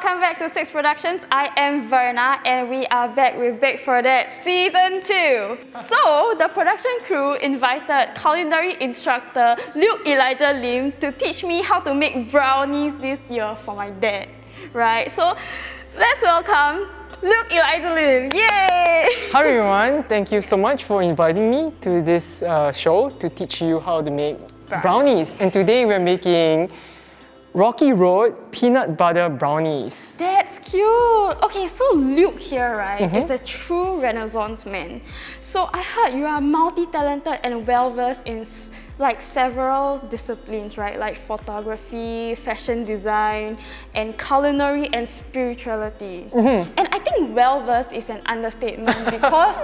welcome back to Six Productions. I am Verna and we are back with Bake for That Season 2. So, the production crew invited culinary instructor Luke Elijah Lim to teach me how to make brownies this year for my dad. Right, so let's welcome Luke Elijah Lim. Yay! Hi everyone, thank you so much for inviting me to this show to teach you how to make brownies. And today we're making Rocky Road peanut butter brownies. That's cute. Okay, so Luke here, right, is a true Renaissance man. So I heard you are multi-talented and well-versed in like several disciplines, right? Like photography, fashion design, and culinary and spirituality. And I think well-versed is an understatement because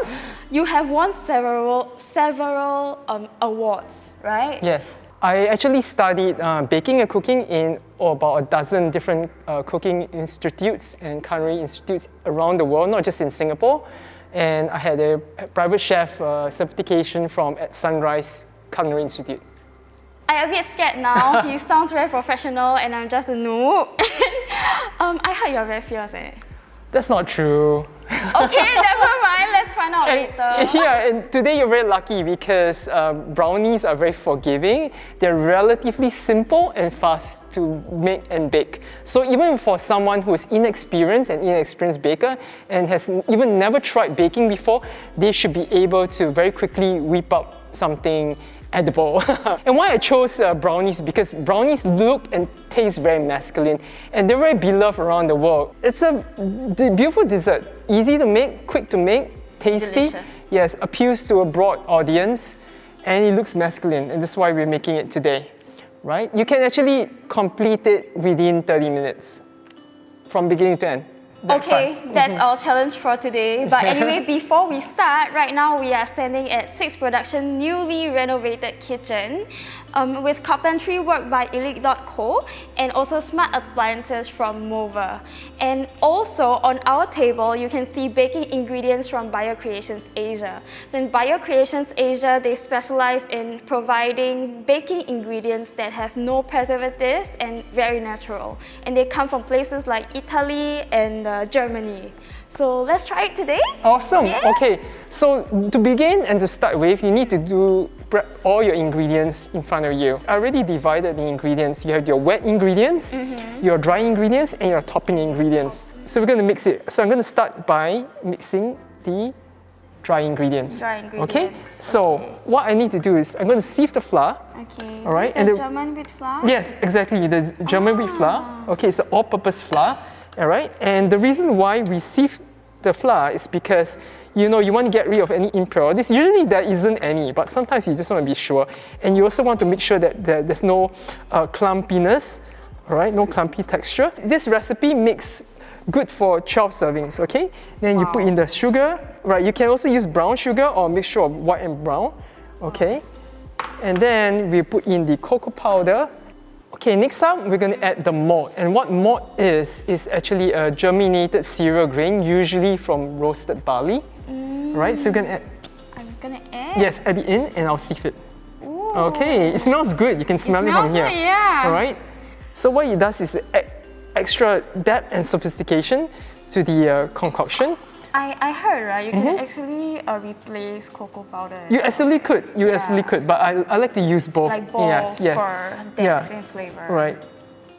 you have won several awards, right? Yes. I actually studied baking and cooking in about a dozen different cooking institutes and culinary institutes around the world, not just in Singapore. And I had a private chef certification from at Sunrise Culinary Institute. I'm a bit scared now. He sounds very professional and I'm just a noob. I heard you're very fierce, eh? That's not true. Okay, never mind. Let's find out later. Yeah, and today you're very lucky because brownies are very forgiving. They're relatively simple and fast to make and bake. So even for someone who is inexperienced baker and has even never tried baking before, they should be able to very quickly whip up something edible. And why I chose brownies, because brownies look and taste very masculine and they're very beloved around the world. It's a beautiful dessert, easy to make, quick to make, tasty. Delicious. Yes, appeals to a broad audience and it looks masculine, and that's why we're making it today. Right? You can actually complete it within 30 minutes from beginning to end. Okay, that's our challenge for today. But anyway, before we start, right now we are standing at Six Production newly renovated kitchen with carpentry work by Elique.co and also smart appliances from Möwe. And also on our table, you can see baking ingredients from Biocreations Asia. Then Biocreations Asia, they specialize in providing baking ingredients that have no preservatives and very natural. And they come from places like Italy and Germany. So let's try it today. Awesome. Yeah. Okay, so to begin and to start with, you need to prep all your ingredients in front of you. I already divided the ingredients. You have your wet ingredients, your dry ingredients, and your topping ingredients. So we're going to mix it. So I'm going to start by mixing the dry ingredients. Okay? So what I need to do is I'm going to sieve the flour. Okay. All right. And the German wheat flour? Yes, exactly. The German wheat flour. Okay, it's an all-purpose flour. All right, and the reason why we sieve the flour is because you want to get rid of any impurities. Usually there isn't any, but sometimes you just want to be sure. And you also want to make sure that there's no clumpiness, all right, no clumpy texture. This recipe makes good for 12 servings, okay? Then you put in the sugar, right? You can also use brown sugar or a mixture of white and brown, okay? And then we put in the cocoa powder. Okay, next up, we're going to add the malt. And what malt is actually a germinated cereal grain, usually from roasted barley. Right, so you're going to add. I'm going to add? Yes, add it in and I'll sieve it. Ooh. Okay, it smells good. You can smell it from here. Yeah. All right. So what it does is add extra depth and sophistication to the concoction. I heard, right, you can actually replace cocoa powder. You absolutely could. You absolutely could, but I like to use both. Like both for depth and flavor. Right.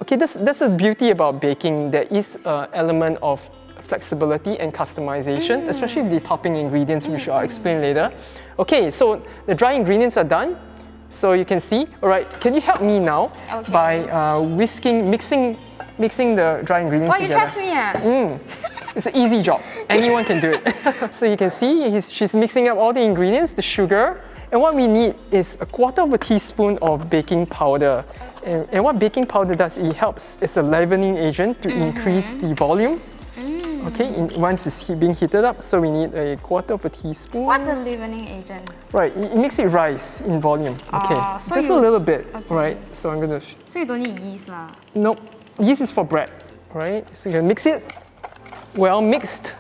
Okay, that's the beauty about baking. There is an element of flexibility and customization, especially with the topping ingredients, which I'll explain later. Okay, so the dry ingredients are done. So you can see. All right, can you help me now by mixing the dry ingredients together? You trust me, yeah? It's an easy job. Anyone can do it. So you can see she's mixing up all the ingredients, the sugar. And what we need is 1/4 teaspoon of baking powder. And what baking powder does, it helps. It's a leavening agent to increase the volume. Okay, once it's being heated up, so we need 1/4 teaspoon. What's a leavening agent? Right, it makes it rise in volume. Okay, so just a little bit, right? So I'm gonna. So you don't need yeast lah? Nope, yeast is for bread, right? So you can mix it. Well mixed.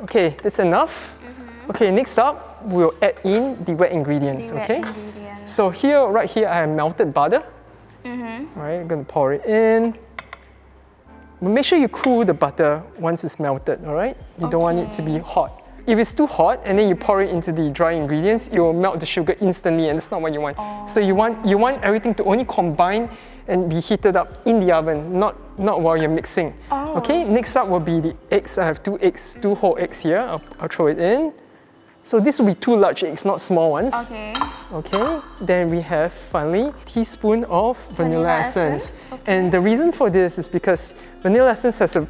Okay, that's enough. Okay, next up, we'll add in the wet ingredients. So here, right here, I have melted butter. All right, I'm gonna pour it in. Make sure you cool the butter once it's melted, all right? You don't want it to be hot. If it's too hot and then you pour it into the dry ingredients, it will melt the sugar instantly, and that's not what you want. So you want everything to only combine and be heated up in the oven, not while you're mixing. Okay, next up will be the eggs. I have 2 eggs, 2 whole eggs here. I'll throw it in. So this will be 2 large eggs, not small ones. Okay, then we have finally a teaspoon of vanilla essence. And the reason for this is because vanilla essence has a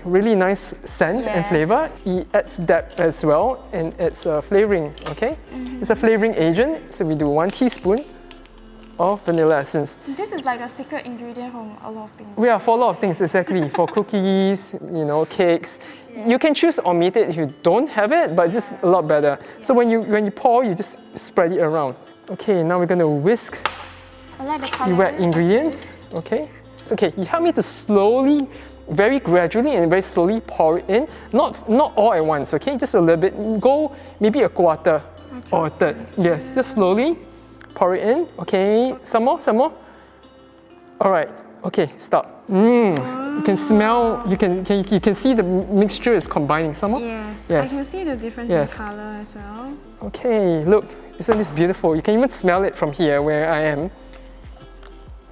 really nice scent and flavor. It adds depth as well, and it's a flavoring, okay? It's a flavoring agent, so we do 1 teaspoon of vanilla essence. This is like a secret ingredient from a lot of things. Yeah, for a lot of things, exactly. For cookies, cakes. You can choose to omit it if you don't have it, but it's just a lot better. So when you pour, you just spread it around. Okay, now we're gonna whisk the wet ingredients. Okay. Okay, you help me to slowly, very gradually and very slowly pour it in. Not all at once, okay? Just a little bit. Go maybe a quarter or a third. Yes, just slowly pour it in. Okay, some more. All right. Okay, stop. You can smell. You can see the mixture is combining. Some more. Yes. I can see the difference in color as well. Okay, look, isn't this beautiful? You can even smell it from here where I am.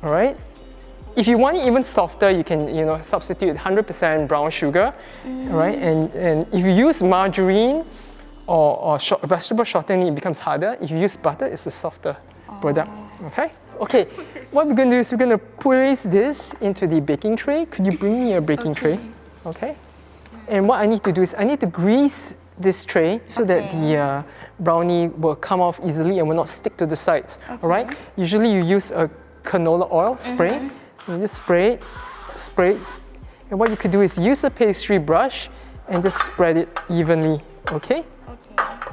All right. If you want it even softer, you can substitute 100% brown sugar, right? And if you use margarine or vegetable shortening, it becomes harder. If you use butter, it's a softer product. Okay. What we're going to do is we're going to place this into the baking tray. Could you bring me a baking tray? Okay. And what I need to do is I need to grease this tray so that the brownie will come off easily and will not stick to the sides. All right. Usually you use a canola oil spray. You just spray it. And what you could do is use a pastry brush and just spread it evenly. Okay.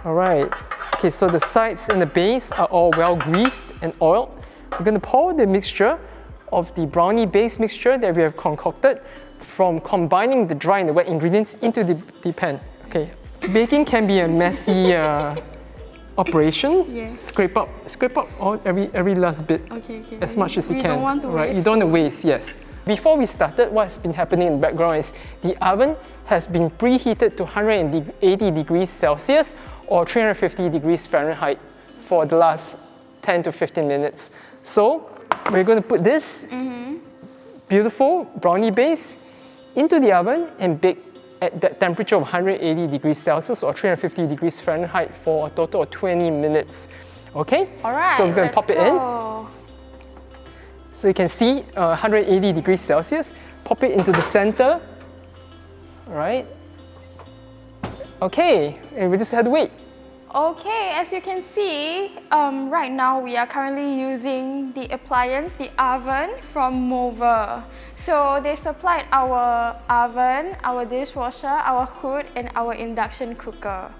All right. Okay. So the sides and the base are all well greased and oiled. We're going to pour the mixture of the brownie base mixture that we have concocted from combining the dry and the wet ingredients into the pan. Okay. Baking can be a messy operation. Yes. Scrape up all every last bit as much as you can. Don't want to waste. You don't want to waste. Yes. Before we started, what's been happening in the background is the oven has been preheated to 180 degrees Celsius or 350 degrees Fahrenheit for the last 10 to 15 minutes. So we're going to put this beautiful brownie base into the oven and bake at that temperature of 180 degrees Celsius or 350 degrees Fahrenheit for a total of 20 minutes. Okay? All right. So we're going to pop it in. So you can see 180 degrees Celsius. Pop it into the center. All right. Okay, and we just had to wait. Okay, as you can see, right now we are currently using the appliance, the oven from Möwe. So they supplied our oven, our dishwasher, our hood, and our induction cooker.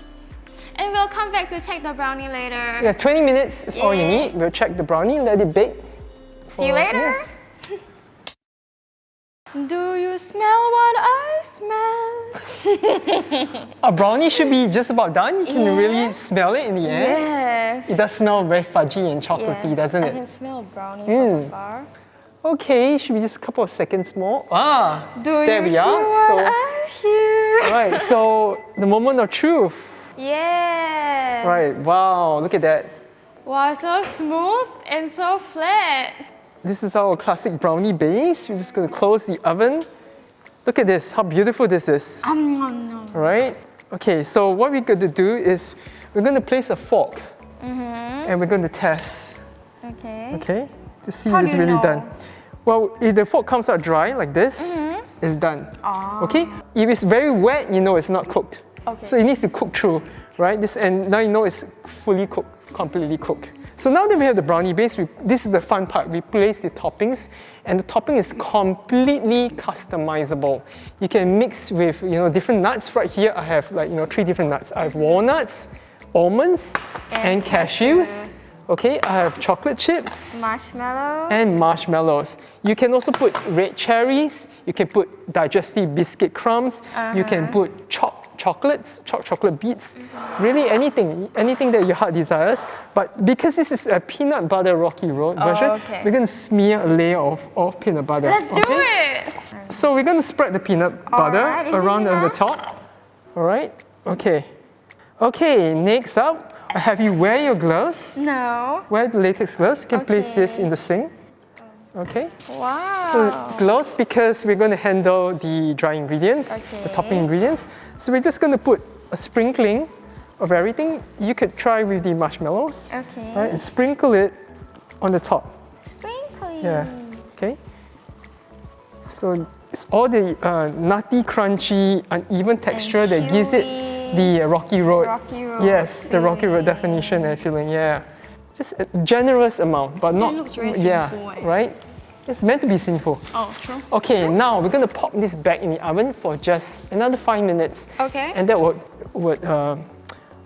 And we'll come back to check the brownie later. Yeah, 20 minutes is all you need. We'll check the brownie, let it bake. See you later. Yes. Do you smell what I smell? A brownie should be just about done. You can really smell it in the air. Yes. It does smell very fudgy and chocolatey, doesn't it? I can smell brownie from afar. Okay, should be just a couple of seconds more. There we are. What I hear? Right, so the moment of truth. Yeah. Right, wow, look at that. Wow, so smooth and so flat. This is our classic brownie base. We're just going to close the oven. Look at this, how beautiful this is. Right? Okay, so what we're going to do is we're going to place a fork and we're going to test. Okay, to see if it's really done. Well, if the fork comes out dry like this, it's done. Okay, if it's very wet, you know it's not cooked. So it needs to cook through, right? And now you know it's fully cooked, completely cooked. So now that we have the brownie base, this is the fun part. We place the toppings, and the topping is completely customizable. You can mix with different nuts. Right here, I have 3 different nuts. I have walnuts, almonds, and cashews. Okay, I have chocolate chips, marshmallows. You can also put red cherries. You can put digestive biscuit crumbs. You can put chopped chocolates, chocolate beads, really anything that your heart desires. But because this is a peanut butter rocky road version, we're going to smear a layer of peanut butter. Let's do it! So we're going to spread the peanut butter around on the top. All right, okay. Okay, next up, I have you wear your gloves. No. Wear the latex gloves. You can place this in the sink. Okay. Wow. So gloves because we're going to handle the dry ingredients, the topping ingredients. So we're just going to put a sprinkling of everything. You could try with the marshmallows. Okay. Right, and sprinkle it on the top. Sprinkling. Yeah. Okay. So it's all the nutty, crunchy, uneven texture that gives it the rocky road. Yes, the rocky road definition and feeling. Yeah. Just a generous amount, but not. It looks very sinful, right. It's meant to be sinful. Oh, true. Okay, now we're going to pop this back in the oven for just another 5 minutes. Okay. And that would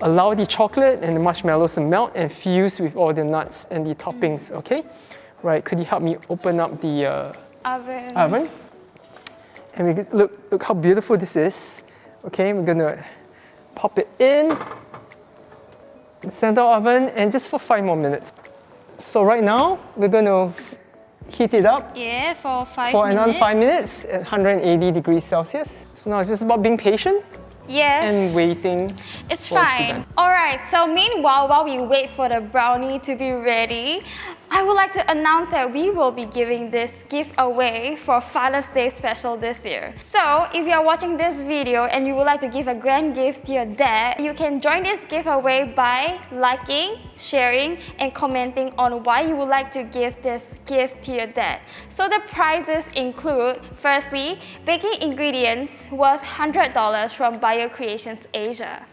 allow the chocolate and the marshmallows to melt and fuse with all the nuts and the toppings, okay? Right, could you help me open up the oven? And we look how beautiful this is. Okay, we're going to pop it in the center oven and just for 5 more minutes. So right now, we're going to heat it up. Yeah, for 5 minutes. For another 5 minutes at 180 degrees Celsius. So now it's just about being patient. Yes. And waiting. It's fine. Alright, so meanwhile, while we wait for the brownie to be ready, I would like to announce that we will be giving this gift away for Father's Day special this year. So, if you are watching this video and you would like to give a grand gift to your dad, you can join this giveaway by liking, sharing, and commenting on why you would like to give this gift to your dad. So the prizes include, firstly, baking ingredients worth $100 from Biocreations Asia.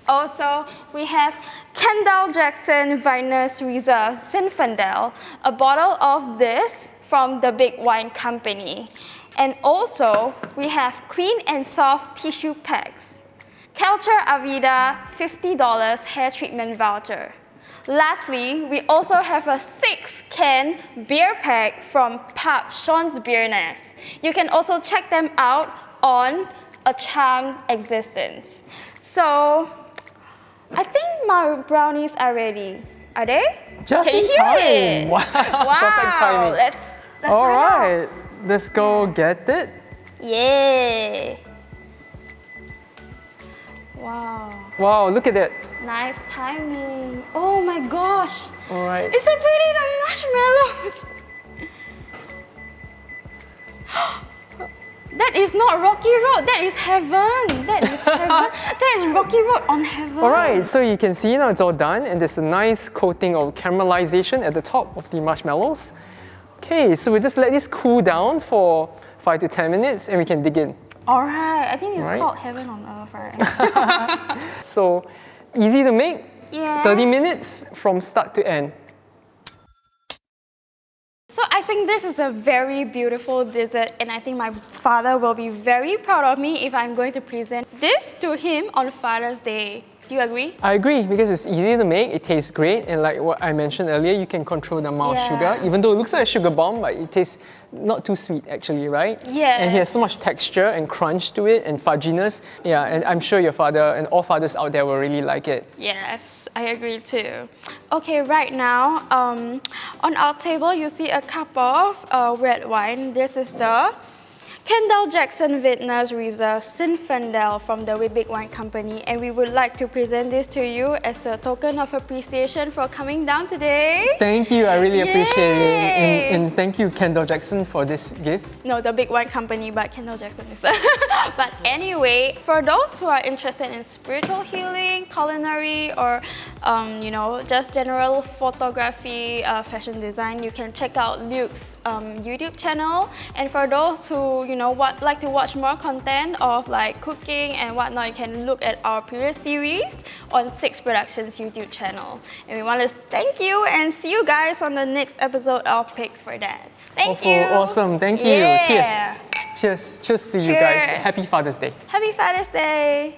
Also, we have Kendall Jackson Vinous Reserve Zinfandel, a bottle of this from the B.I.G Wine Company. And also, we have clean and soft tissue packs. Kelture Aveda $50 hair treatment voucher. Lastly, we also have a 6-can beer pack from pub Shawn's Beer Nest. You can also check them out on A Charmed Existence. So, I think my brownies are ready. Are they? Just Can in you hear time. it? Wow. Perfect timing. Let's All find right. out. Let's go get it. Yay! Wow. Wow, look at that. Nice timing. Oh my gosh. All right. It's so pretty, the marshmallows. That is not Rocky Road, that is heaven. That is heaven. That is Rocky Road on heaven. All right, so you can see now it's all done and there's a nice coating of caramelization at the top of the marshmallows. Okay, so we just let this cool down for 5 to 10 minutes and we can dig in. All right, I think it's called heaven on earth, right? So easy to make, Yeah. 30 minutes from start to end. So I think this is a very beautiful dessert and I think my father will be very proud of me if I'm going to present this to him on Father's Day. Do you agree? I agree because it's easy to make, it tastes great, and like what I mentioned earlier, you can control the amount of sugar, even though it looks like a sugar bomb, but it tastes not too sweet actually, right? Yeah. And it has so much texture and crunch to it and fudginess. Yeah, and I'm sure your father and all fathers out there will really like it. Yes, I agree too. Okay, right now, on our table you see a cup of red wine. This is the Kendall Jackson Vinous Reserve Zinfandel from the B.I.G Wine Company, and we would like to present this to you as a token of appreciation for coming down today. Thank you, I really appreciate it. Yay! And thank you, Kendall Jackson, for this gift. No, the B.I.G Wine Company, but Kendall Jackson is the. But anyway, for those who are interested in spiritual healing, culinary, or just general photography, fashion design, you can check out Luke's YouTube channel. And for those who like to watch more content of like cooking and whatnot, you can look at our previous series on 6 Productions YouTube channel. And we want to thank you and see you guys on the next episode of Pick for Dad. Thank you. Awesome, thank you. Yeah. Cheers. Cheers to you guys. Happy Father's Day. Happy Father's Day.